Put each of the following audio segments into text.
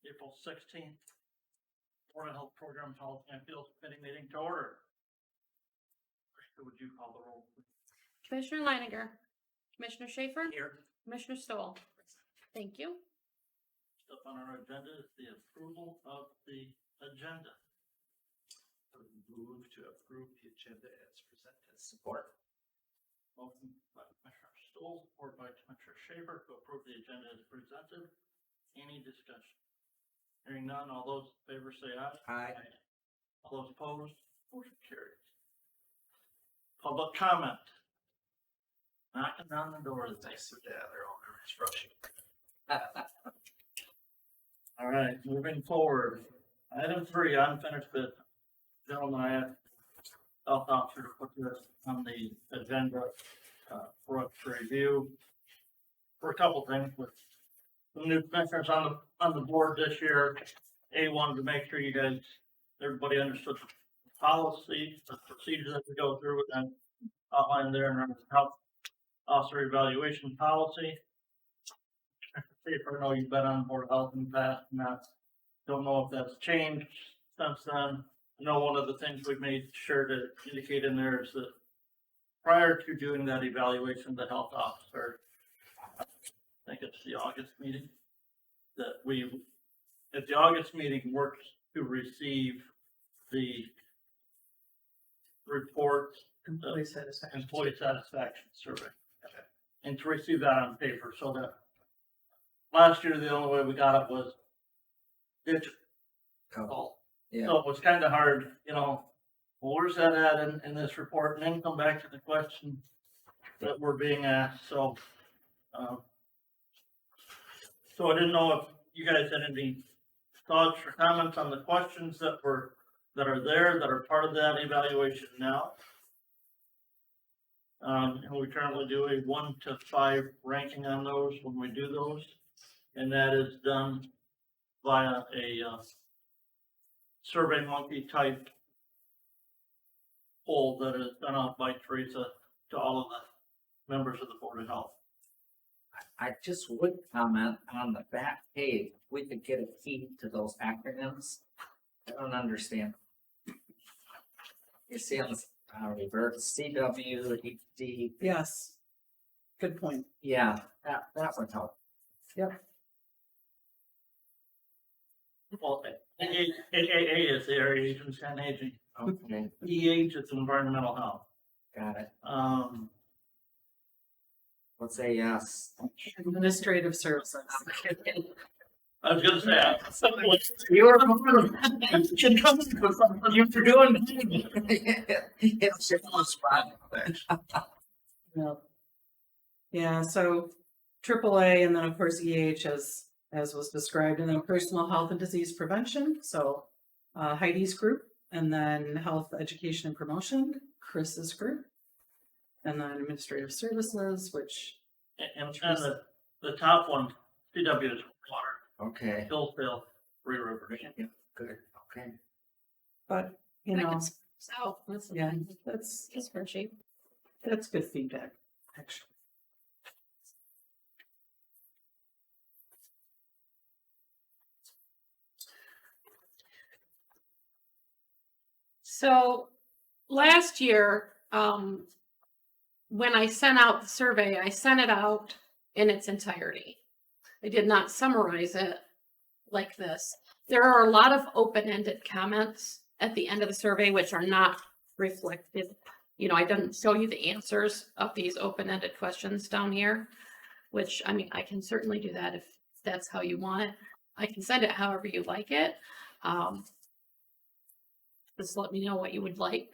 April 16th, Board of Health Program Health and Field Committee meeting to order. Would you call the roll, please? Commissioner Leininger, Commissioner Schaefer, Here. Commissioner Stoll. Thank you. Up on our agenda is the approval of the agenda. Move to approve the agenda as presented. Support. Motion by Commissioner Stoll, support by Commissioner Schaefer to approve the agenda as presented. Any discussion? Hearing none, all those in favor say aye. Aye. All those opposed, motion carries. Public comment. Knocking on the door. Nice of that. They're all nervous rushing. All right, moving forward. Item 3, unfinished business. Gentlemen, I asked health officer to put this on the agenda for us to review for a couple things with the new commissioners on the board this year. Wanted to make sure you guys, everybody understood the policy, the procedures that we go through, and outlined there in our health officer evaluation policy. I know you've been on Board of Health in the past, and I don't know if that's changed since then. I know one of the things we've made sure to indicate in there is that prior to doing that evaluation, the health officer, I think it's the August meeting, that we, at the August meeting, worked to receive the report, Employee satisfaction. employee satisfaction survey, and to receive that on paper, so that last year the only way we got it was digital. Yeah. So it was kind of hard, well, where's that at in this report, and then come back to the question that we're being asked. So, so I didn't know if you guys had any thoughts or comments on the questions that are there, that are part of that evaluation now. And we currently do a 1 to 5 ranking on those when we do those, and that is done via a Survey Monkey type poll that is done out by Teresa to all of the members of the Board of Health. I just would comment on the back page, we could get a key to those acronyms. I don't understand. You see on the reverse CW, ED, Yes. Good point. yeah, that would help. Well, AAA is the Area Agency on Aging. Okay, EH is environmental health. got it. Um, Let's say yes. Administrative services. I was gonna say, You were should come with something. you're doing. It's a spot. Yeah. Yeah, so AAA and then of course EH as was described, and then personal health and disease prevention. So Heidi's group, and then health education and promotion, Chris's group, and then administrative services, which And the top one, CW is water, Okay. Hillsdale, Three Rivers. Yeah, good, okay. but you know, So that's yeah, that's spreadsheet. that's good feedback, actually. So last year, when I sent out the survey, I sent it out in its entirety. I did not summarize it like this. There are a lot of open-ended comments at the end of the survey, which are not reflected. I didn't show you the answers of these open-ended questions down here, which, I mean, I can certainly do that if that's how you want it. I can send it however you like it. Just let me know what you would like.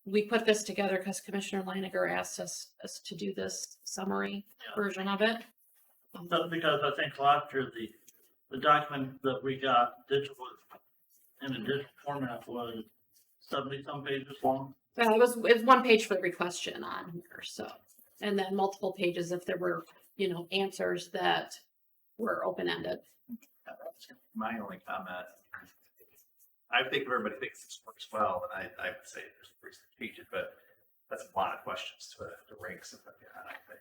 We put this together because Commissioner Leininger asked us to do this summary version of it. That's because I think last year the document that we got digital in a digital format was 70-some pages long. It was one page for every question on here, so, and then multiple pages if there were, answers that were open-ended. My only comment, I think everybody thinks this works well, and I would say there's pretty strategic, but that's a lot of questions to rank something. I think.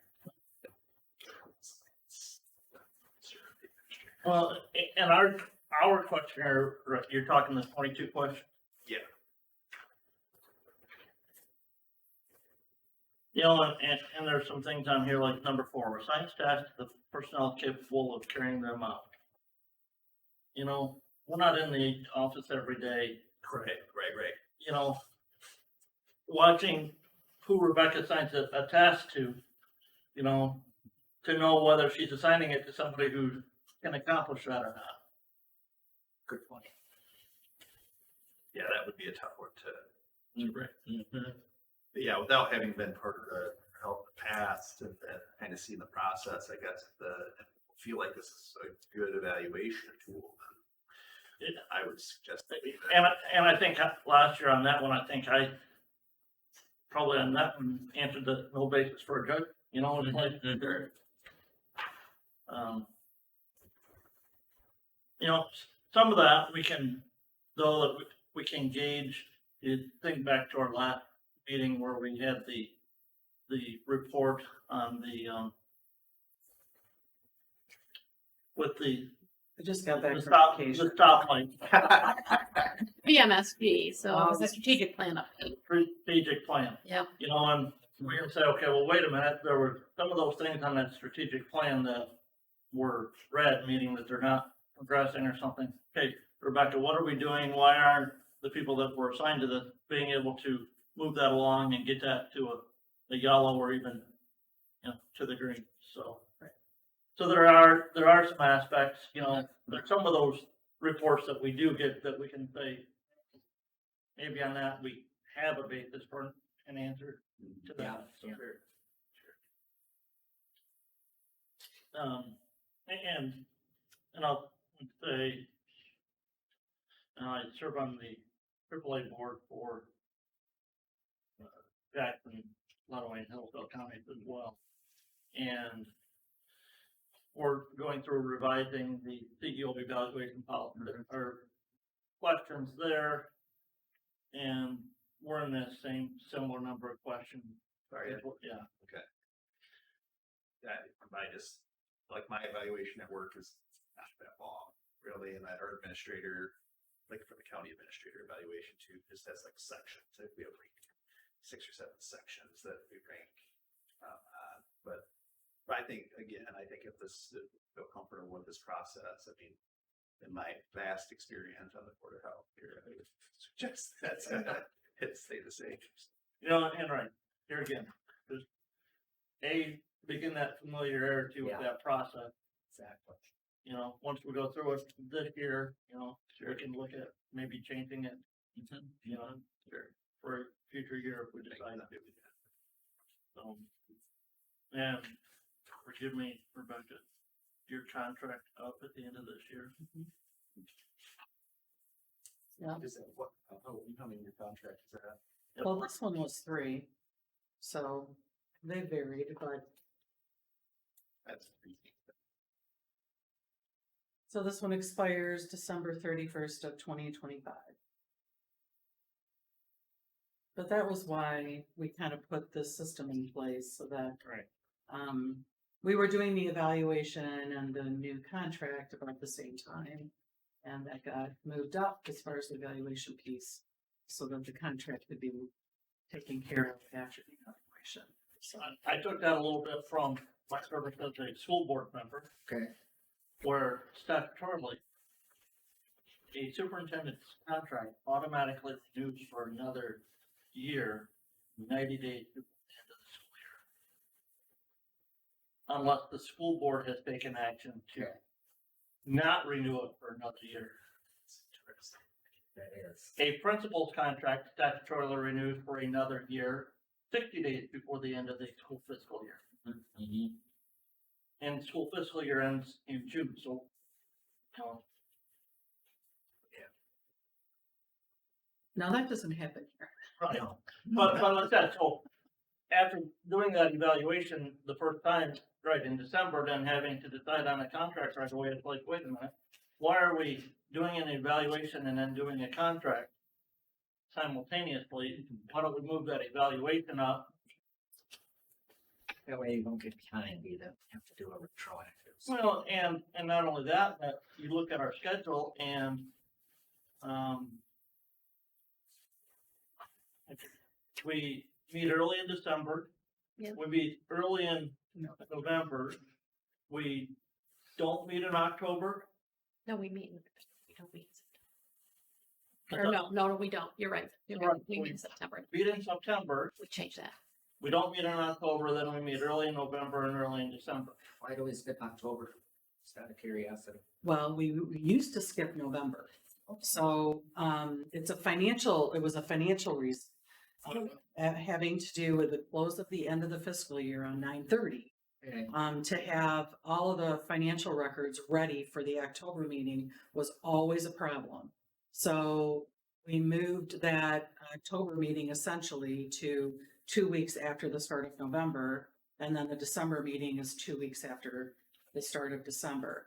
Well, and our questionnaire, Rick, you're talking the 22 question. Yeah. You know, and there's some things on here like number 4, assign staff to the personnel capable of carrying them out. You know, we're not in the office every day, Right. you know, watching who Rebecca assigns a task to, you know, to know whether she's assigning it to somebody who can accomplish that or not. Good point. Yeah, that would be a tough one to break. Mhm. But yeah, without having been part of the help in the past and kind of seen the process, I guess feel like this is a good evaluation tool. Then I would suggest that. And I think last year on that one, I think I probably on that one answered the no basis for a judge, you know, it's like, you know, some of that we can, though, that we can gauge, you think back to our last meeting where we had the report on the, with the I just got that stop, clarification. the stoplight VMSP, so Oh, it's a strategic plan update. strategic plan. Yep. You know, and we can say, okay, well, wait a minute, there were some of those things on that strategic plan that were red, meaning that they're not progressing or something. Okay, Rebecca, what are we doing? Why aren't the people that were assigned to this being able to move that along and get that to a yellow or even, you know, to the green? So, so there are some aspects, you know, there's some of those reports that we do get that we can say, maybe on that we have a basis for an answer to that. Yeah, So yeah. sure. And I'll say, I serve on the AAA board for Jackson, Lotto and Hillsdale counties as well. And we're going through revising the CEO evaluation policy, or questions there. And we're in that same similar number of questions. Sorry. Yeah. Like my evaluation at work is not that long, really, and that our administrator, like for the county administrator evaluation too, just has like sections. If we have like 6 or 7 sections that we rank on. But I think if feel comfortable with this process, I mean, in my vast experience on the Board of Health here, I would suggest that it stay the same. You know, and right, here again, there's begin that familiarity with Yeah. that process. Exactly. You know, once we go through it this year, you know, we can look at maybe changing it, you know, for a future year if we decide to do that. So, and forgive me, Rebecca, your contract up at the end of this year. Yeah. Is that what? How many your contract is that? Well, this one was 3, so they varied, but That's so this one expires December 31st of 2025. But that was why we kind of put this system in place so that Right. we were doing the evaluation and the new contract about the same time. And that got moved up as far as the evaluation piece so that the contract could be taken care of after the evaluation. So, I took that a little bit from my service as a school board member, Okay. where statutorily, a superintendent's contract automatically renews for another year, 90 days before the end of the school year. Unless the school board has taken action to Okay. not renew it for another year. interesting. That is. A principal's contract statutorily renews for another year, 60 days before the end of the school fiscal year. Mhm. And school fiscal year ends in June, so, you know, now that doesn't happen here. right. No. But like that, so after doing that evaluation the first time, right, in December, then having to decide on a contract right away, it's like, wait a minute. Why are we doing an evaluation and then doing a contract simultaneously? Why don't we move that evaluation up? That way you don't get behind either. You have to do a retroactive. Well, and not only that, that you look at our schedule and, we meet early in December. Yeah. We meet early in November. We don't meet in October. No, we meet, we don't meet in September. Or no, we don't. You're right. You're right. We meet in September. Meet in September. We changed that. We don't meet in October, then we meet early in November and early in December. Why do we skip October? Just out of curiosity. Well, we used to skip November. So, it was a financial reason. Having to do with the close of the end of the fiscal year on 9/30. Okay. To have all of the financial records ready for the October meeting was always a problem. So we moved that October meeting essentially to 2 weeks after the start of November. And then the December meeting is 2 weeks after the start of December.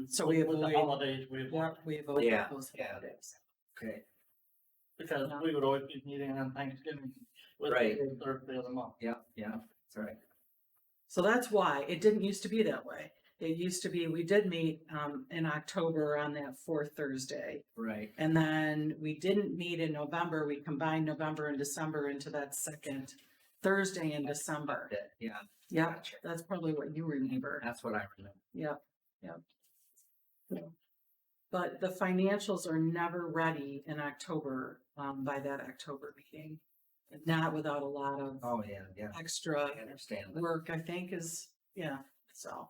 So we With the avoid, holidays, we avoid, we avoid Yeah, those yeah. holidays. Okay. because we would always be meeting on Thanksgiving. With Right. the third day of the month. Yeah, that's right. So that's why it didn't used to be that way. It used to be, we did meet in October on that fourth Thursday. Right. And then we didn't meet in November. We combined November and December into that second Thursday in December. Yeah, Yeah, Gotcha. that's probably what you remember. that's what I remember. Yep, yep. But the financials are never ready in October, by that October meeting. Not without a lot of Oh, yeah, extra I understand. that. work, I think is, yeah, so.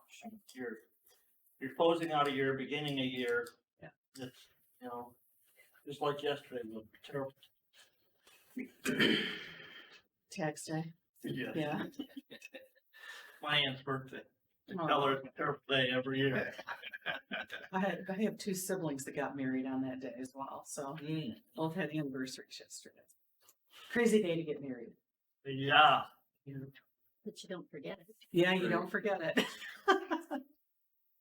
You're closing out a year, beginning a year. Yeah. It's, just like yesterday, was terrible. Tax day, Yeah. yeah. My aunt's birthday. Oh. Tell her it's a terrible day every year. I have two siblings that got married on that day as well, so Mm. both had anniversaries yesterday. Crazy day to get married. Yeah. But you don't forget it. Yeah, you don't forget it.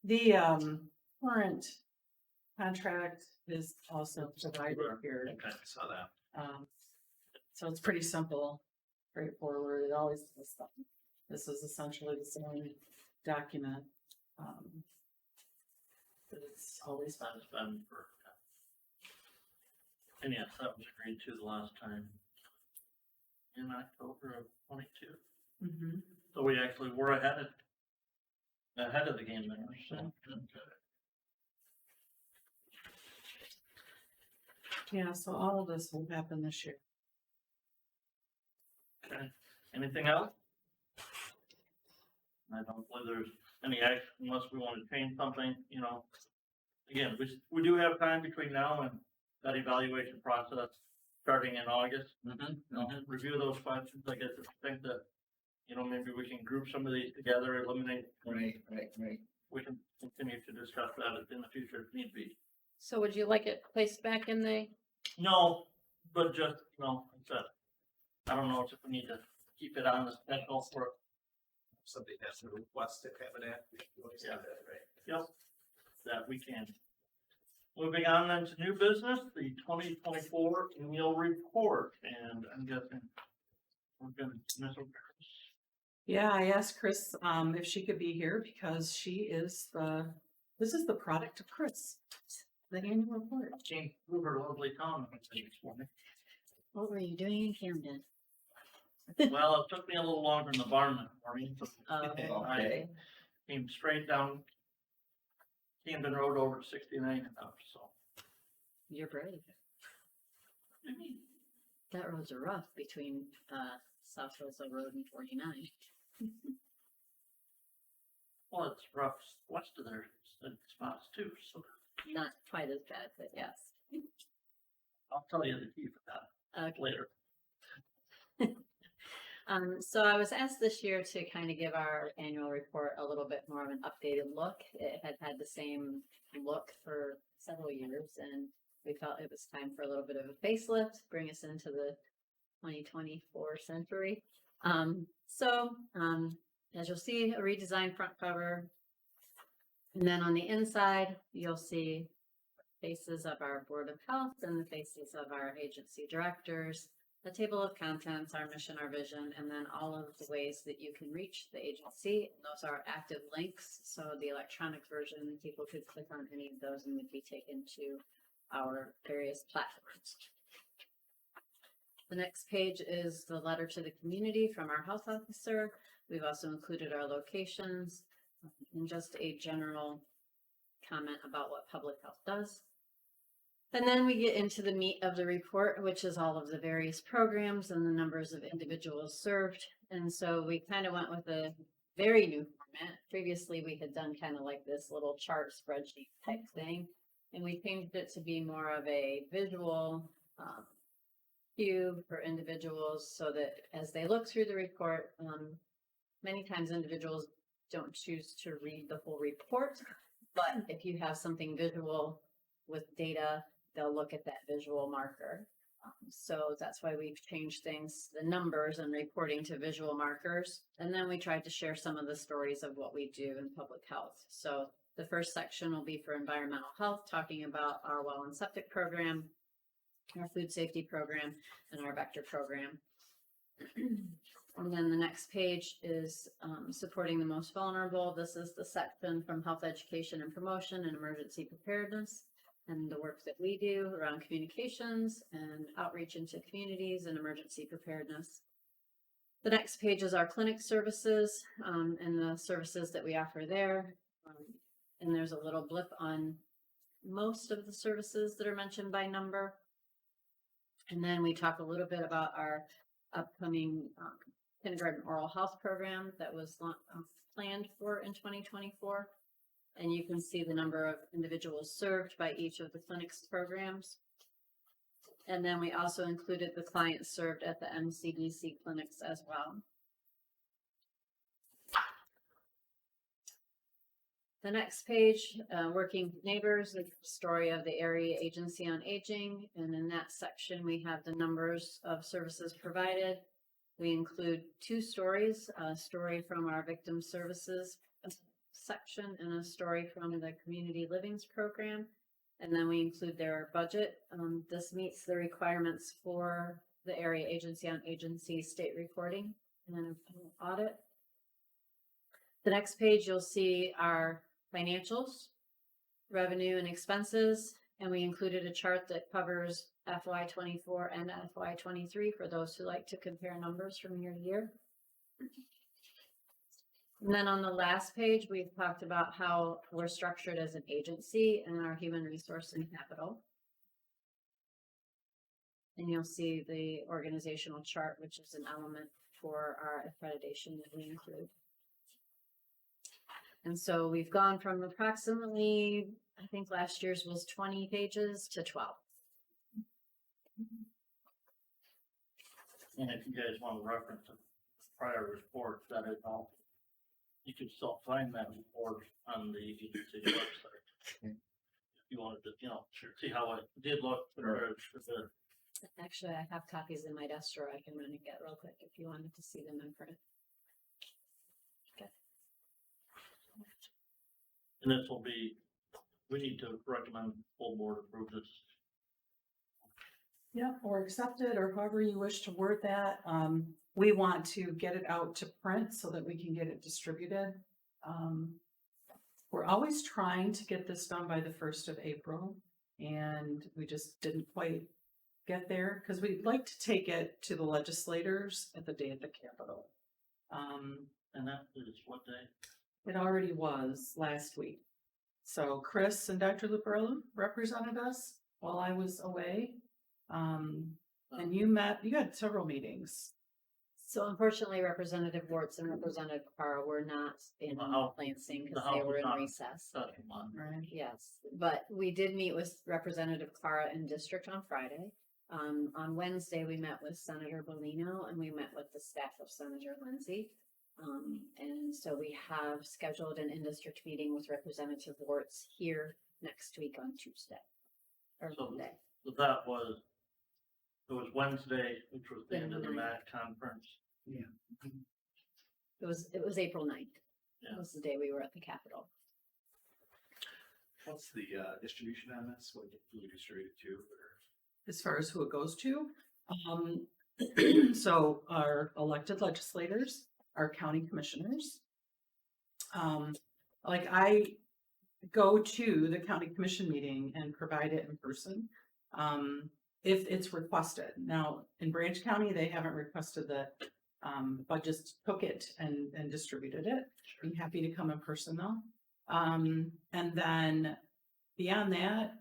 The current contract is also provided here. Okay, I saw that. So it's pretty simple, straightforward. It always does stuff. This is essentially the same document. But it's always fun. That's been for. And yes, that was agreed to the last time. In October of 22. Mm-hmm. So we actually were ahead of the game there, so. Yeah, so all of this will happen this year. Okay, anything else? I don't believe there's any action unless we want to change something, Again, we do have time between now and that evaluation process starting in August. Review those questions, I guess, if you think that, maybe we can group some of these together, eliminate. Right. We can continue to discuss that in the future if need be. So would you like it placed back in the, No, but just, it's I don't know if we need to keep it on the schedule for, Somebody has to request to have it at. You always have that, right? yep, that we can. Moving on then to new business, the 2024 annual report, and I'm guessing we're gonna miss over Chris. Yeah, I asked Chris if she could be here because this is the product of Chris, the annual report. Came through her lovely town this morning. what were you doing in Camden? Well, it took me a little longer than the barman for me, but I Okay. came straight down Camden Road over to 69 and up, so. You're brave. That roads are rough between, South Rosa Road and 49. Well, it's rough west of there, in spots too, so Not quite as bad, but yes. I'll tell you the key for that Okay. later. So I was asked this year to kind of give our annual report a little bit more of an updated look. It had had the same look for several years, and we felt it was time for a little bit of a facelift, bring us into the 2024 century. As you'll see, a redesigned front cover. And then on the inside, you'll see faces of our Board of Health and the faces of our agency directors. the table of contents, our mission, our vision, and then all of the ways that you can reach the agency. Those are active links, so the electronic version, people could click on any of those and would be taken to our various platforms. The next page is the letter to the community from our health officer. We've also included our locations and just a general comment about what public health does. And then we get into the meat of the report, which is all of the various programs and the numbers of individuals served. And so we kind of went with a very new format. Previously, we had done kind of like this little chart spreadsheet type thing, and we changed it to be more of a visual view for individuals so that as they look through the report, many times individuals don't choose to read the whole report, but if you have something visual with data, they'll look at that visual marker. So that's why we've changed things, the numbers and reporting to visual markers. And then we tried to share some of the stories of what we do in public health. So the first section will be for environmental health, talking about our well and septic program, our food safety program, and our vector program. And then the next page is supporting the most vulnerable. This is the section from health education and promotion and emergency preparedness, and the work that we do around communications and outreach into communities and emergency preparedness. The next page is our clinic services and the services that we offer there. And there's a little blip on most of the services that are mentioned by number. And then we talk a little bit about our upcoming kindergarten oral health program that was planned for in 2024. And you can see the number of individuals served by each of the clinics programs. And then we also included the clients served at the MCDC clinics as well. The next page, Working with Neighbors, the story of the Area Agency on Aging. And in that section, we have the numbers of services provided. We include two stories, a story from our victim services section and a story from the community livings program, and then we include their budget. This meets the requirements for the Area Agency on Agency state reporting and an audit. The next page you'll see our financials, revenue and expenses, and we included a chart that covers FY24 and FY23 for those who like to compare numbers from year to year. And then on the last page, we've talked about how we're structured as an agency and our human resource and capital. And you'll see the organizational chart, which is an element for our accreditation that we include. And so we've gone from approximately, I think last year's was 20 pages to 12. And if you guys want to reference a prior report, that is all. You can still find that report on the agency website. If you wanted to, see how it did look. Actually, I have copies in my desk drawer I can run and get real quick if you wanted to see them in print. Okay. And this will be, we need to recommend full board approve this. Yeah, or accept it, or however you wish to word that. We want to get it out to print so that we can get it distributed. We're always trying to get this done by the 1st of April, and we just didn't quite get there because we'd like to take it to the legislators at the day at the Capitol. And that is what day? It already was last week. So Chris and Dr. Luperlo represented us while I was away. And you had several meetings. So unfortunately, Representative Warts and Representative Carr were not in Lansing because they were in recess. Right. Yes, but we did meet with Representative Clara in district on Friday. On Wednesday, we met with Senator Bellino and we met with the staff of Senator Lindsay. And so we have scheduled an in-district meeting with Representative Warts here next week on Tuesday or Monday. So it was Wednesday, which was the end of the MAC conference. Yeah. It was April 9th. Yeah. It was the day we were at the Capitol. What's the distribution on this? What do you distribute it to? Or? As far as who it goes to, So our elected legislators, our county commissioners. Like I go to the county commission meeting and provide it in person. If it's requested. Now, in Branch County, they haven't requested that, but just took it and distributed it. I'm happy to come in person though. And then beyond that,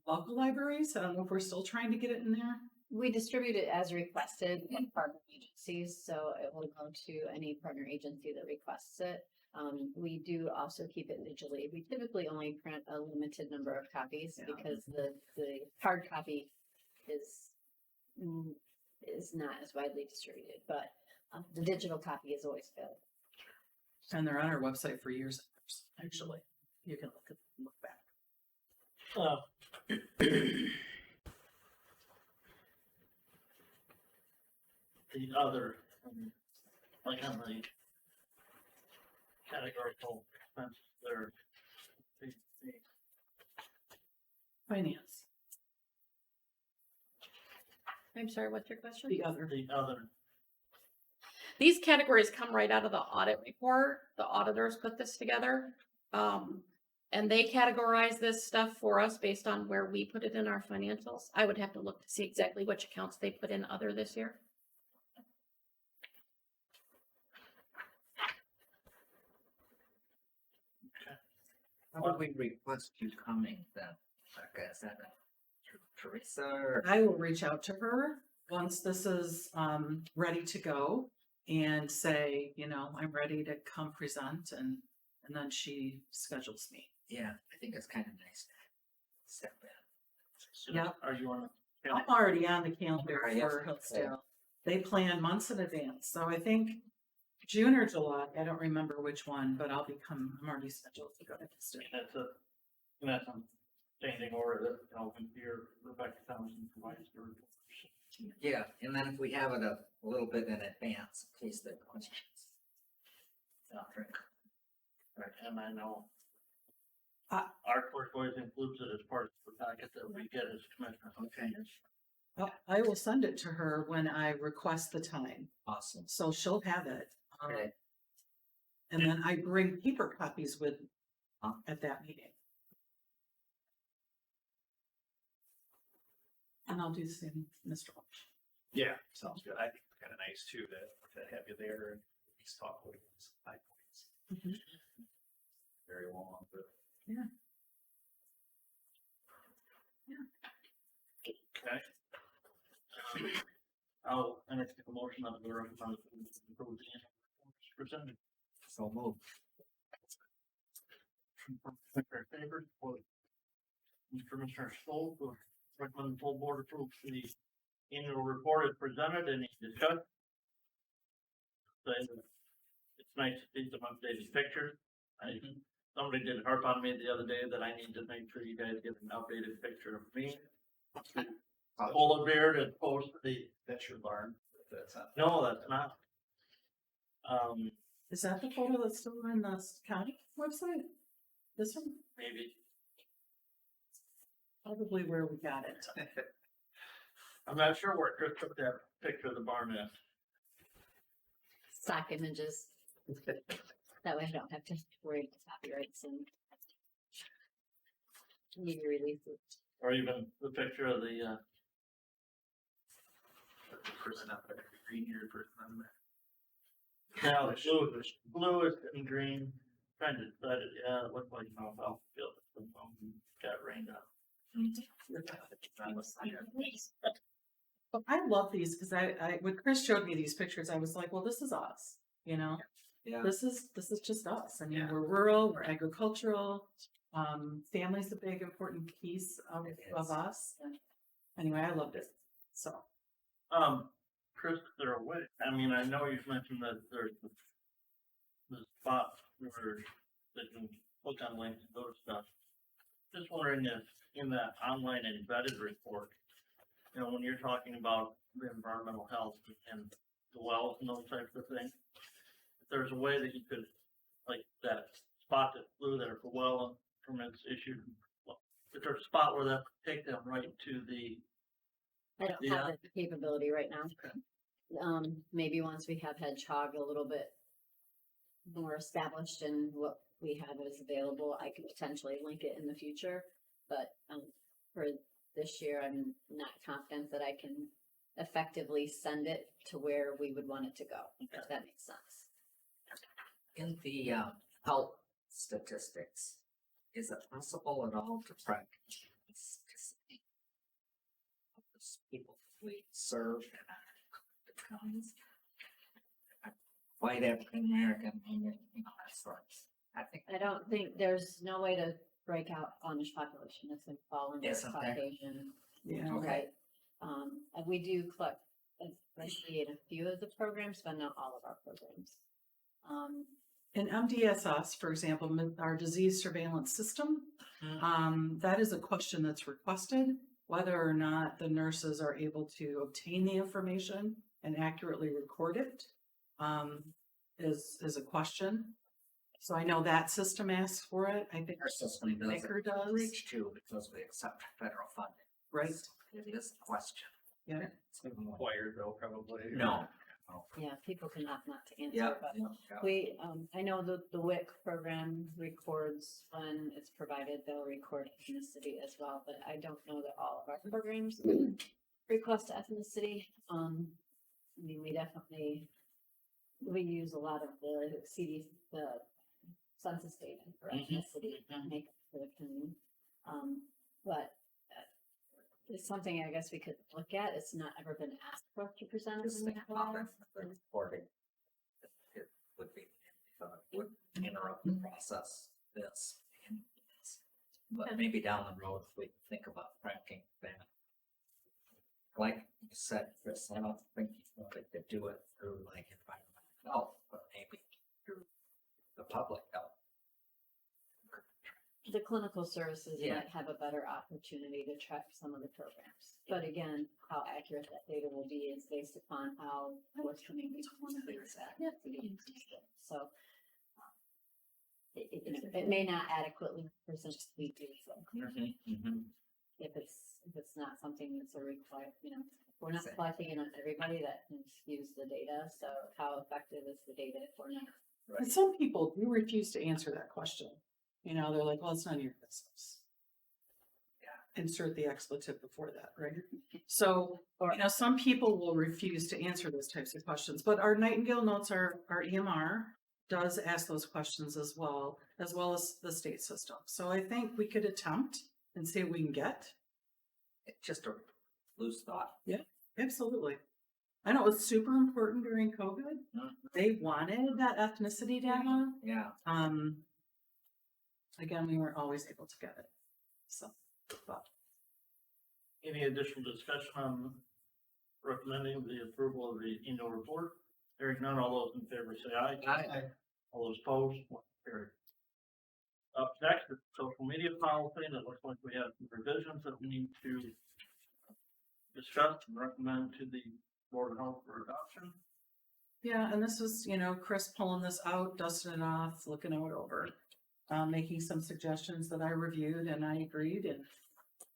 local libraries, I don't know if we're still trying to get it in there. We distribute it as requested in partner agencies, so it will go to any partner agency that requests it. We do also keep it digitally. We typically only print a limited number of copies Yeah. because the hard copy is not as widely distributed, but the digital copy is always available. And they're on our website for years, actually. You can look back. The other, like on the categorical expense there. the Finance, I'm sorry, what's your question? the other. These categories come right out of the audit report. The auditors put this together. And they categorize this stuff for us based on where we put it in our financials. I would have to look to see exactly which accounts they put in other this year. How would we request you coming then? Like, is that Teresa or? I will reach out to her once this is ready to go and say, you know, I'm ready to come present, and then she schedules me. Yeah, I think it's kind of nice to step in. Yeah. Are you on? I'm already on the calendar Oh, yes. for Hillsdale. They plan months in advance, so I think June or July, I don't remember which one, but I'm already scheduled to go to Hillsdale. That's a standing order that, you know, when your Rebecca Thompson provides the reports. Yeah, and then if we have it a little bit in advance, in case there are questions. Yeah. Right, and I know. Uh, Our clerk always includes it as part of the packet that we get as commissioners. Okay. I will send it to her when I request the time, Awesome. so she'll have it. Okay. And then I bring paper copies with Huh? at that meeting. And I'll do the same, Mr. Walsh. Yeah, sounds good. I think it's kind of nice too to have you there and at least talk with some high points. Mhm. Very long, but. Okay. I'll entertain a motion that we recommend approve the annual reports presented. So move. Commissioner Favors, for Commissioner Stoll, to recommend the full board approve the annual report as presented. Any discussion? Say that it's nice to see some updated pictures. Somebody did harp on me the other day that I need to make sure you guys get an updated picture of me. Full of beard and post the, That's your barn. That's not. no, that's not. Is that the photo that's still on the county website? This one? Maybe, Probably where we got it. I'm not sure where Chris took that picture of the barn at. Stock images. That way I don't have to worry about copyrights and media releases. Or even the picture of the, Person up there, green haired person on there. now it's blue and green, trying to decide it, yeah, it looked like Mount Alphafield, got rained on. I love these because I when Chris showed me these pictures, I was like, well, this is us, you know? Yeah. This is just us. I mean, Yeah. we're rural, we're agricultural. Family's a big important piece of us. And anyway, I loved it. So Chris, there are way, I mean, I know you've mentioned that there's the spot where they can click on links and those stuff. Just wondering if in that online embedded report, you know, when you're talking about the environmental health and the wells and those types of things, if there's a way that you could, like that spot that flew there for well permits issued, well, if there's a spot where that would take them right to the I don't Yeah. have the capability right now. Maybe once we have Hedgehog a little bit more established in what we have is available, I could potentially link it in the future. But, for this year, I'm not confident that I can effectively send it to where we would want it to go, if that makes sense. In the health statistics, is it possible at all to track specificity of the people we serve in our counties? White African American, you know, that sort of. I think I don't think, there's no way to break out Amish population, it's in fall and Isn't there? Caucasian. Yeah. Okay. Right. And we do collect, especially in a few of the programs, but not all of our programs. In MDSS, for example, our disease surveillance system, that is a question that's requested, whether or not the nurses are able to obtain the information and accurately record it, is a question. So I know that system asks for it. I think our system Baker doesn't does, reach to because we accept federal funding. right? It is a question. Yeah. It's required though, probably. No. Yeah, people can opt not to answer, Yeah. but we, I know the WIC program records when it's provided, they'll record ethnicity as well, but I don't know that all of our programs request ethnicity. I mean, we use a lot of the the census data for ethnicity, make for the county. But it's something I guess we could look at. It's not ever been asked for us to present. Just in think the about class. it, the reporting. It would be, would interrupt the process, this and this. But maybe down the road, if we think about tracking that. Like you said, Chris, I don't think you wanted to do it through like environmental health, but maybe through the public health. The clinical services Yeah. might have a better opportunity to track some of the programs. But again, how accurate that data will be is based upon how what's coming each one of these at. So it may not adequately present we do so. If it's not something that's a required, we're not collecting it on everybody that can use the data. So how effective is the data if we're not? And some people do refuse to answer that question. They're like, well, it's none of your business. Yeah. Insert the expletive before that, right? So, some people will refuse to answer those types of questions, but our Nightingale notes, our EMR does ask those questions as well as the state system. So I think we could attempt and see what we can get. It's just a loose thought. Yeah, absolutely. I know it was super important during COVID. They wanted that ethnicity data. Yeah. Again, we weren't always able to get it. So, but Any additional discussion on recommending the approval of the annual report? Hearing none, all those in favor say aye. Aye. All those opposed, motion carried. Up next is social media policy, and it looks like we have some revisions that we need to discuss and recommend to the Board of Health for adoption. yeah, and this was, Chris pulling this out, dusting it off, looking it over, making some suggestions that I reviewed and I agreed. And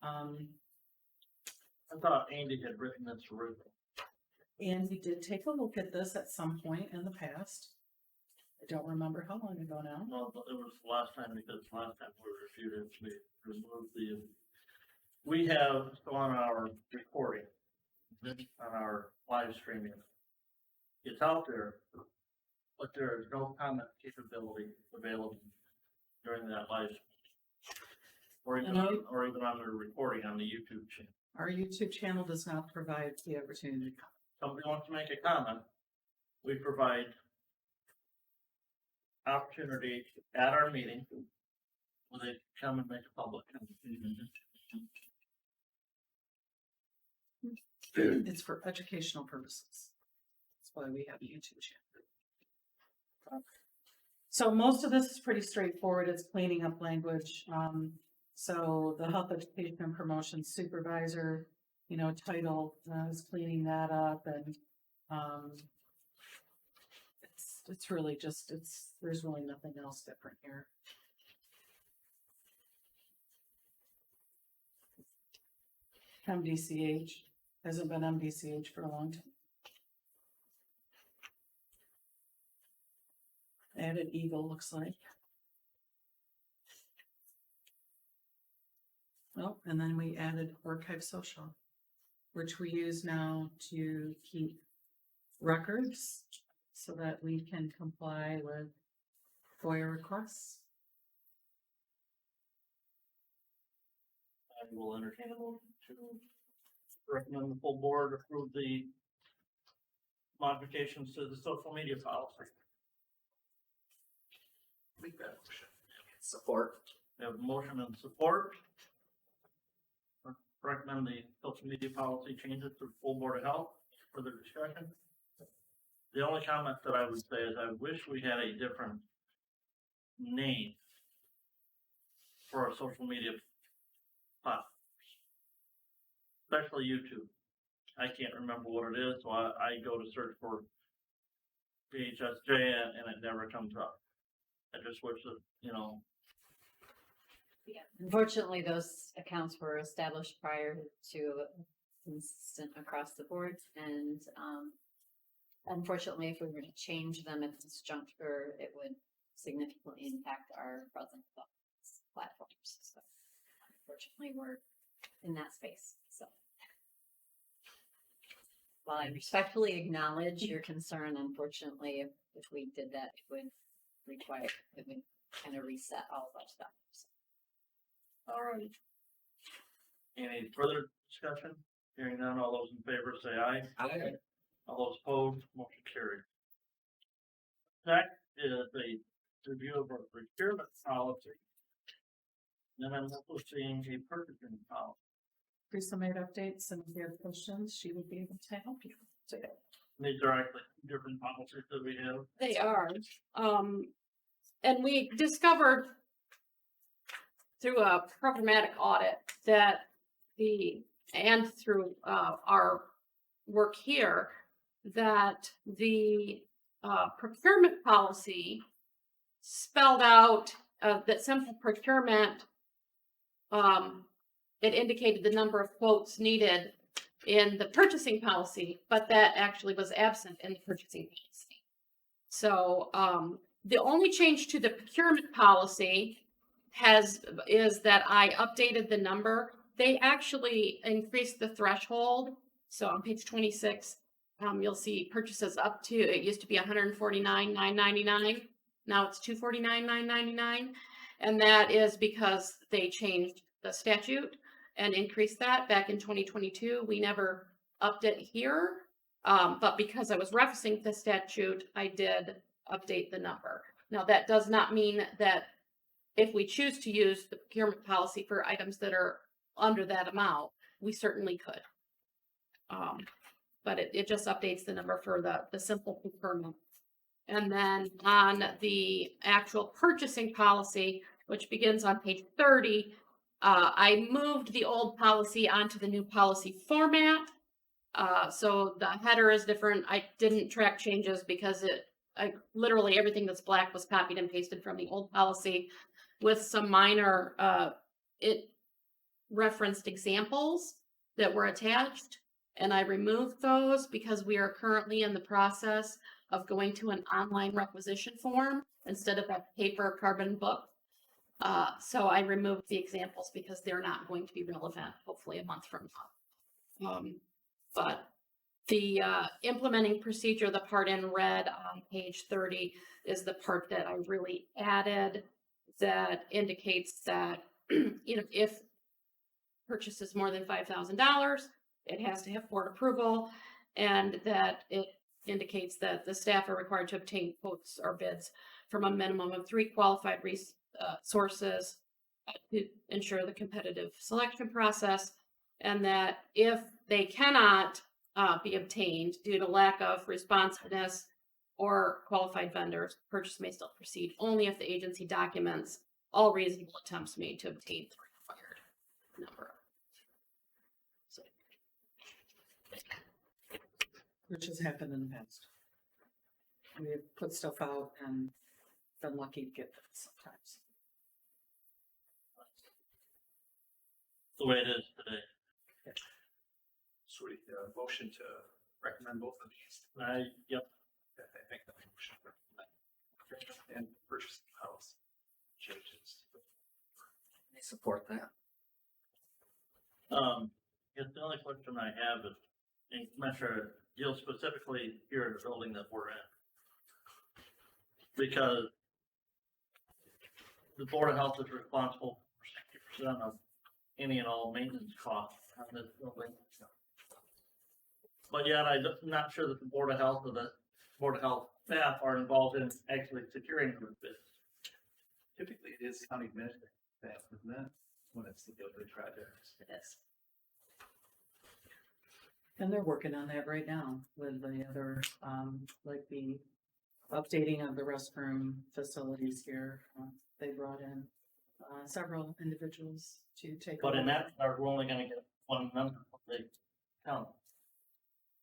I thought Andy had written this original. we did take a look at this at some point in the past. I don't remember how long ago now. Well, it was last time, because last time we reviewed it, we removed we have on our recording, on our live streaming. It's out there, but there is no comment capability available during that live stream. Or even on the recording on the YouTube channel. Our YouTube channel does not provide the opportunity to comment. Somebody wants to make a comment, we provide opportunity at our meeting when they come and make a public comment. It's for educational purposes. That's why we have a YouTube channel. So most of this is pretty straightforward. It's cleaning up language. So the health education and promotion supervisor, title is cleaning that up, and it's really just there's really nothing else different here. MDCH, Hasn't been on BCH for a long time. Added Eagle looks like. Oh, and then we added Archive Social, which we use now to keep records so that we can comply with FOIA requests. I will entertain a motion to recommend the full board approve the modifications to the social media policy. Make that motion. Support. We have a motion and support. Recommend the social media policy changes to the full board of health. Further discussion? The only comment that I would say is I wish we had a different name for our social media platforms, especially YouTube. I can't remember what it is, so I go to search for BHSJ and it never comes up. I just wish that, you know, Unfortunately, those accounts were established prior to consistent across the board, and unfortunately, if we were to change them at this juncture, it would significantly impact our present platforms. So, unfortunately, we're in that space. So, while I respectfully acknowledge your concern, unfortunately, if we did that, it would kind of reset all of our stuff. So. all right. Any further discussion? Hearing none, all those in favor say aye. Aye. All those opposed, motion carried. Next is a review of our procurement policy. And I'm also seeing a purchasing policy. Teresa made updates, and if you have questions, she would be able to help you today. These are actually different policies that we have. They are. And we discovered through a programmatic audit that and through our work here, that the procurement policy spelled out that simple procurement, it indicated the number of quotes needed in the purchasing policy, but that actually was absent in the purchasing policy. So the only change to the procurement policy is that I updated the number. They actually increased the threshold. So on page 26, you'll see purchases up to, it used to be $149,999. Now it's $249,999. And that is because they changed the statute and increased that back in 2022. We never upped it here. But because I was referencing the statute, I did update the number. Now that does not mean that if we choose to use the procurement policy for items that are under that amount, we certainly could. But it just updates the number for the simple procurement. And then on the actual purchasing policy, which begins on page 30, I moved the old policy onto the new policy format. So the header is different. I didn't track changes because literally everything that's black was copied and pasted from the old policy with some minor, it referenced examples that were attached, and I removed those because we are currently in the process of going to an online requisition form instead of a paper carbon book. So I removed the examples because they're not going to be relevant, hopefully a month from now. But the implementing procedure, the part in red on page 30, is the part that I really added that indicates that, if purchase is more than $5,000, it has to have board approval, and that it indicates that the staff are required to obtain quotes or bids from a minimum of 3 qualified sources to ensure the competitive selection process, and that if they cannot be obtained due to lack of responsiveness or qualified vendors, purchase may still proceed only if the agency documents all reasonable attempts made to obtain the required number. So. Which has happened in the past. We've put stuff out and been lucky to get it sometimes. The way it is today. So we, motion to recommend both of these. Yep, I think the motion to recommend and purchase the house changes. I support that. yes, the only question I have is, and Commissioner, deals specifically here in the building that we're in. Because the Board of Health is responsible for 60% of any and all maintenance costs on this building. But yet I'm not sure that the Board of Health or the Board of Health staff are involved in actually securing the bids. Typically, it is county administrative staff, isn't it? When it's the building projects. It is. And they're working on that right now with the other, like the updating of the restroom facilities here. They brought in several individuals to take. But in over. that, we're only gonna get one member of the count.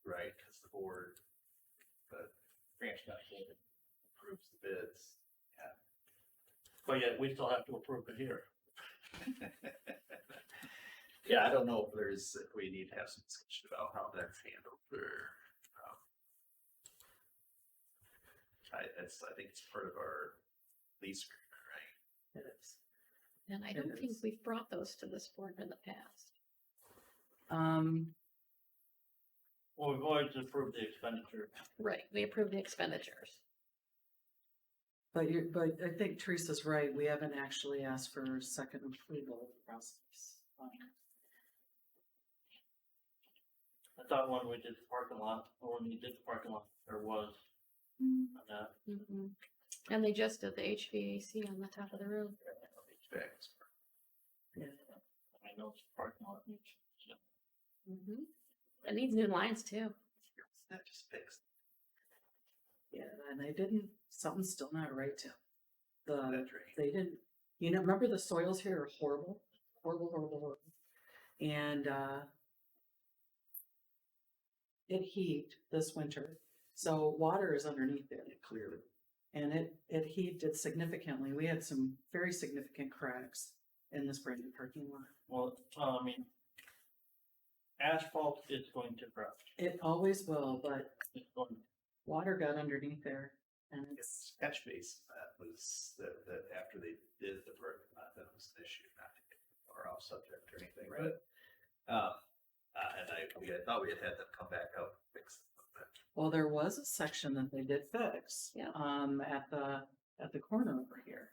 Right, because the board, the branch council approves the bids. But yet we still have to approve it here. Yeah, I don't know if if we need to have some discussion about how that's handled or, I think it's part of our lease agreement, right? It is. And I It don't think is. we've brought those to this board in the past. Well, we've always approved the expenditure. Right, we approved the expenditures. But I think Teresa's right. We haven't actually asked for second approval process. I thought when we did the parking lot, or when you did the parking lot, there was Mm, on that. mm-mm. And they just did the HVAC on the top of the roof. Yeah. I know it's parking lot. Mm-hmm. It needs new lines too. That just fixed. Yeah, and they didn't, something's still not right, Tim. That drain. They didn't, remember the soils here are horrible, horrible. And, it heaved this winter, so water is underneath it. Clearly. And it heaved it significantly. We had some very significant cracks in this brand new parking lot. Well, I mean, asphalt is going to crack. It always will, but It's going, water got underneath there and it's, It's catch base, that was, that after they did the work, that was an issue, not to get far off subject or anything, right? And I thought we had them come back out and fix it. well, there was a section that they did fix. Yeah. At the corner over here.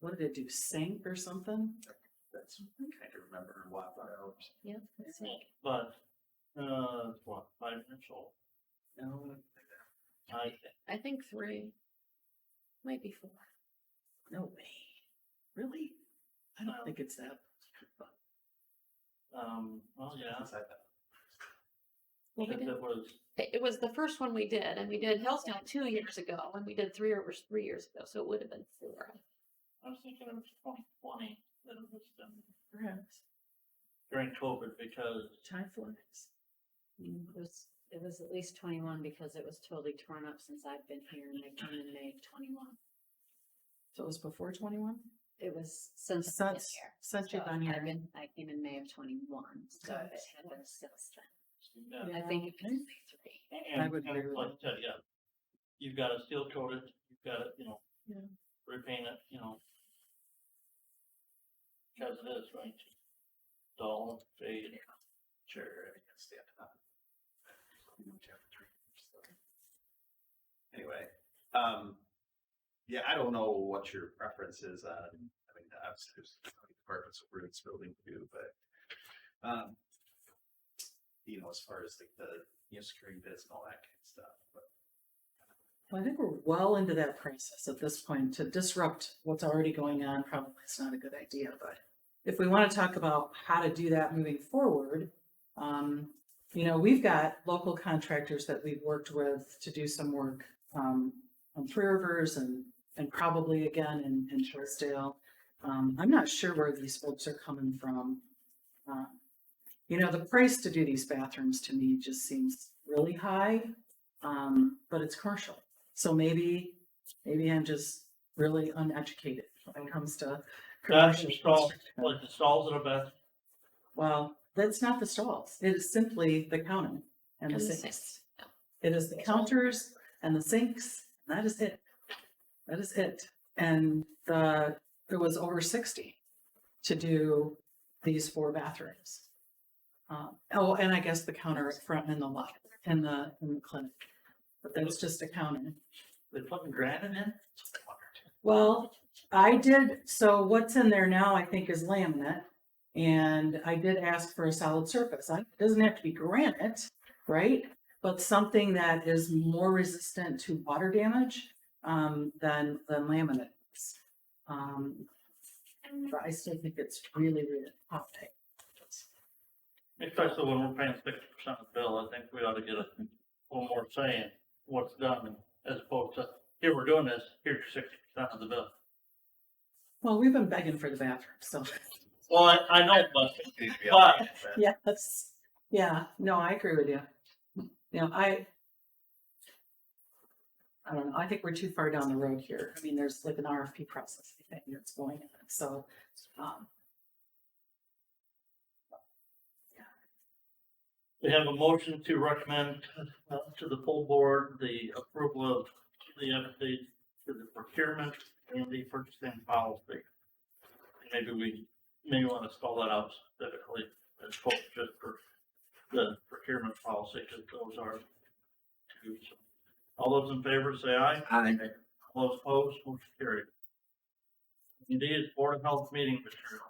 What did it do, sink or something? That's, I kind of remember a while ago. Yep. it's like- but, what, 5 minutes old? No, I think 3, might be 4. no way. Really? I don't think it's that. Well, yeah, Inside that. Well, we since did, it was, it was the first one we did, and we did Hillsdale 2 years ago, and we did 3 over 3 years ago, so it would have been 4. I was thinking it was 2020, that it was done Perhaps. during COVID, because Time flies. It was at least 21 because it was totally torn up since I've been here and I came in May of 21. So it was before 21? It was since I've been here. Since you've So been here. I came in May of 21, so Okay. it had been since yeah. then. I think it could be 3. And, I would and agree with like I said, yeah, you've got to seal coat it, you've got to, Yeah. repaint it, because it is going to dull, fade. Sure, I mean, it's stand up. Anyway, yeah, I don't know what your preference is on, I mean, obviously there's departments over this building too, but, as far as like the, securing bids and all that kind of stuff, but. Well, I think we're well into that process at this point. To disrupt what's already going on, probably it's not a good idea, but if we want to talk about how to do that moving forward, we've got local contractors that we've worked with to do some work on Three Rivers and probably again in Hillsdale. I'm not sure where these folks are coming from. The price to do these bathrooms to me just seems really high, but it's commercial. So maybe I'm just really uneducated when it comes to That's commercial. the stalls, like the stalls that are best, Well, That's not the stalls. It is simply the counter and the And the sinks. sinks. It is the counters and the sinks. That is it. That is it. And it was over 60 to do these 4 bathrooms. Oh, and I guess the counter up front in the lot, in the clinic. But that's just a counter. They putting granite in? Well, I did, so what's in there now, I think, is laminate. And I did ask for a solid surface. It doesn't have to be granite, right? But something that is more resistant to water damage than laminate is. But I still think it's really, really hot. Especially when we're paying 60% of the bill, I think we ought to get a little more say in what's done as opposed to, here, we're doing this, here's your 60% of the bill. Well, we've been begging for the bathroom, so. Well, I know, but, Need to be but, updated, but- Yes, yeah, no, I agree with you. You know, I don't know, I think we're too far down the road here. I mean, there's like an RFP process, I think, that's going on, so, we have a motion to recommend to the full board the approval of the update to the procurement and the purchasing policy. Maybe we may want to spell that out specifically as opposed to just for the procurement policy, because those are two. So, all those in favor say aye. Aye. All those opposed, motion carried. Indeed, it's Board of Health meeting material.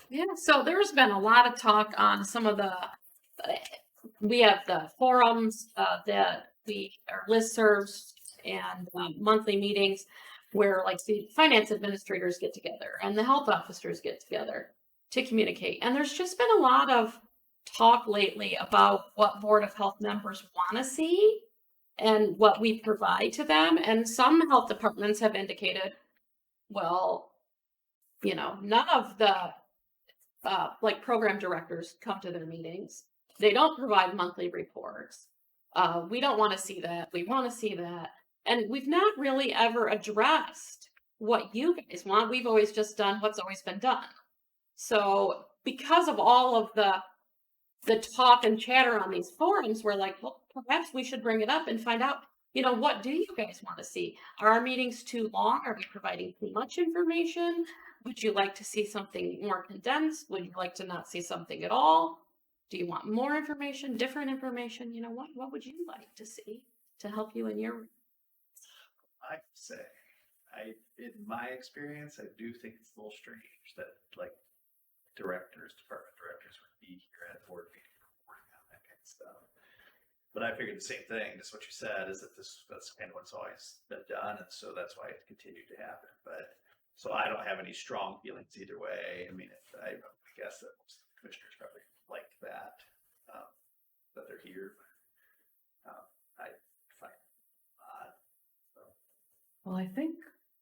Yeah, so there's been a lot of talk on some of the, we have the forums that we are listservs and monthly meetings where like the finance administrators get together and the health officers get together to communicate. And there's just been a lot of talk lately about what Board of Health members want to see and what we provide to them. And some health departments have indicated, well, you know, none of the like program directors come to their meetings. They don't provide monthly reports. We don't want to see that. We want to see that. And we've not really ever addressed what you guys want. We've always just done what's always been done. So because of all of the talk and chatter on these forums, we're like, well, perhaps we should bring it up and find out, you know, what do you guys want to see? Are our meetings too long? Are we providing too much information? Would you like to see something more condensed? Would you like to not see something at all? Do you want more information, different information? You know, what would you like to see to help you in your? I say, in my experience, I do think it's a little strange that like department directors would be here at board meeting working on that kind of stuff. But I figured the same thing, just what you said, is that that's kind of what's always been done, and so that's why it continued to happen. But so I don't have any strong feelings either way. I mean, I guess that most commissioners probably like that, that they're here. But, I find it odd. So. well, I think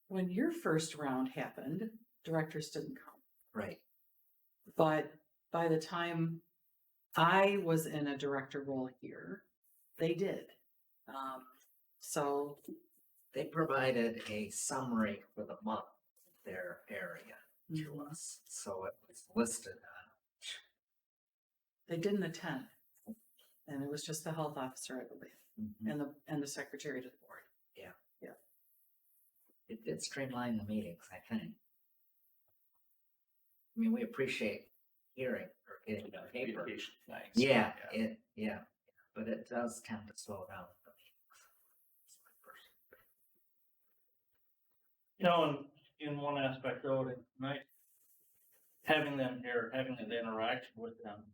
when your first round happened, directors didn't come. Right. But by the time I was in a director role here, they did. So They provided a summary for the month, of their area to us, so it was listed on. they didn't attend. And it was just the health officer, I believe, and the secretary to the board. It did streamline the meetings, I think. I mean, we appreciate hearing or getting the paper. Communication, thanks. Yeah, but it does tend to slow down the meetings. You know, in one aspect though, it's nice having them here, having the interaction with them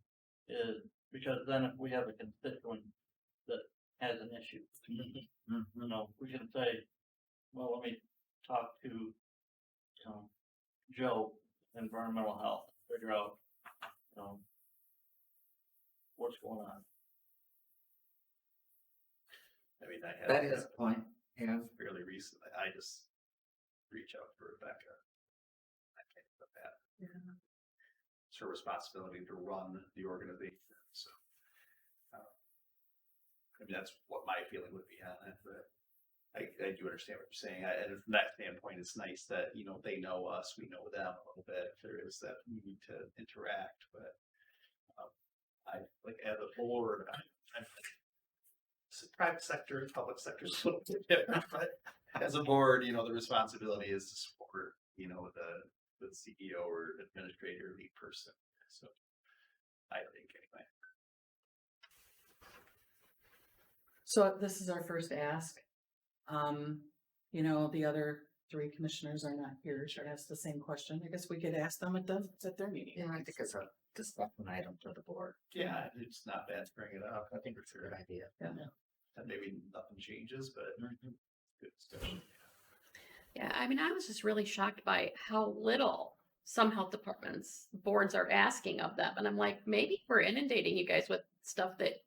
is because then if we have a constituent that has an issue, you know, we can say, well, let me talk to, you know, Joe, environmental health, figure out, you know, what's going on. I mean, I had That is a point, yeah. fairly recently. I just reach out to Rebecca. I can't put that. Yeah. It's her responsibility to run the organization. So, I mean, that's what my feeling would be on it. But I do understand what you're saying. And from that standpoint, it's nice that, you know, they know us, we know them a little bit. If there is that we need to interact, but I like as a board, I'm private sector, public sector is a little bit different, but as a board, you know, the responsibility is to support, you know, the CEO or administrator, lead person. So I think anyway. So this is our first ask. You know, the other three commissioners are not here to ask the same question. I guess we could ask them at their meeting. Yeah, I think it's a discussion item for the board. Yeah, it's not bad to bring it up. I think it's a good idea. And maybe nothing changes, but good discussion. Yeah, I mean, I was just really shocked by how little some health departments, boards are asking of them. And I'm like, maybe we're inundating you guys with stuff that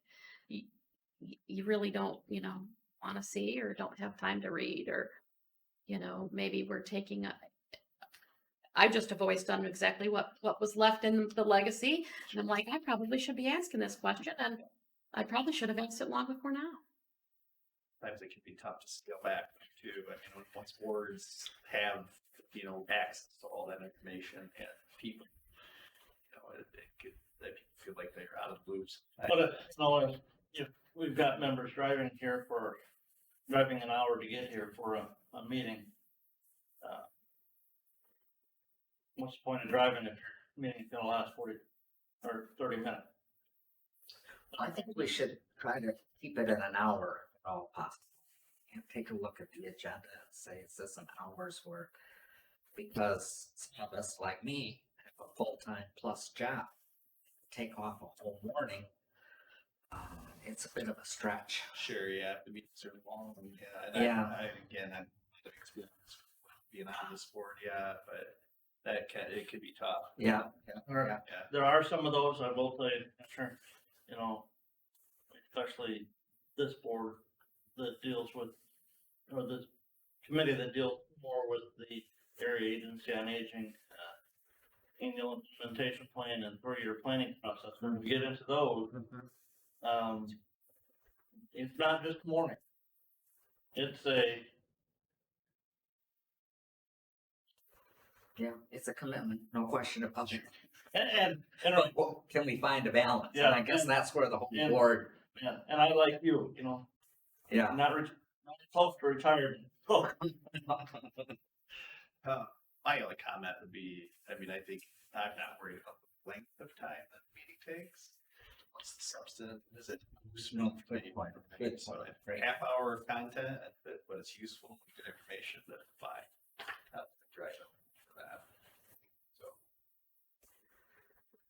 you really don't, you know, want to see or don't have time to read, or, you know, maybe we're taking I just have always done exactly what was left in the legacy. And I'm like, I probably should be asking this question, and I probably should have asked it long before now. Sometimes it can be tough to scale back too. I mean, once boards have, you know, access to all that information and people, you know, they feel like they're out of the loops. But it's no, if we've got members driving an hour to get here for a meeting, what's the point of driving if your meeting's gonna last 40 or 30 minutes? I think we should try to keep it in an hour if all possible. And take a look at the agenda and say, is this an hour's work? Because some of us, like me, have a full-time plus job. Take off a whole morning. It's a bit of a stretch. Sure, yeah, to be sort of long. Yeah. And Yeah. I'm experience being on this board, yeah, but it could be tough. Yeah. There are some of those, I will say, sure, you know, especially this board that deals with, or this committee that deals more with the area agency on aging, annual implementation plan and 3-year planning process. When we get into those, it's not just morning. It's Yeah, it's a commitment, no question about it. and Well, can we find a balance? Yeah, And I guess that's where the whole and- board, yeah, and I like you, you know, yeah. not close to retired. Oh, My only comment would be, I mean, I think I'm not worried about the length of time that the meeting takes. What's the substance? Is it? No, good point. Good So point. a half hour of content, but it's useful, good information, then fine. Right for that. So.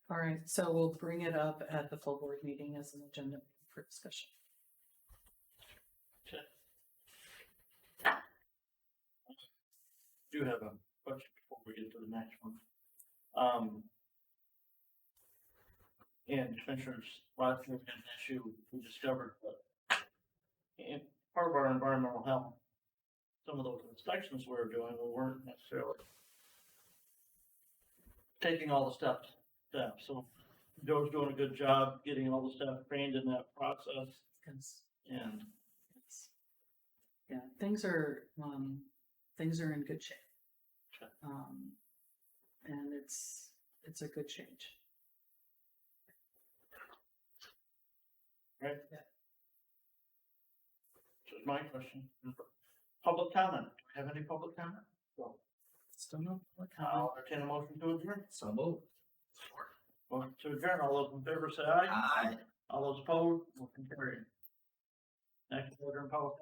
All right, so we'll bring it up at the full board meeting as an agenda for discussion. do have a question before we get to the next one. And commissioners, last year we had an issue we discovered, but in part of our environmental health, some of those inspections we were doing, we weren't necessarily taking all the steps. So Joe's doing a good job getting all the staff trained in that process, Because and yeah, things are in good shape. Okay. And it's a good change. right? Yeah. So my question, public comment, do we have any public comment? So, Still no public I'll comment. entertain a motion to adjourn. So move. Motion to adjourn, all those in favor say aye. Aye. All those opposed, motion carried. Next order in public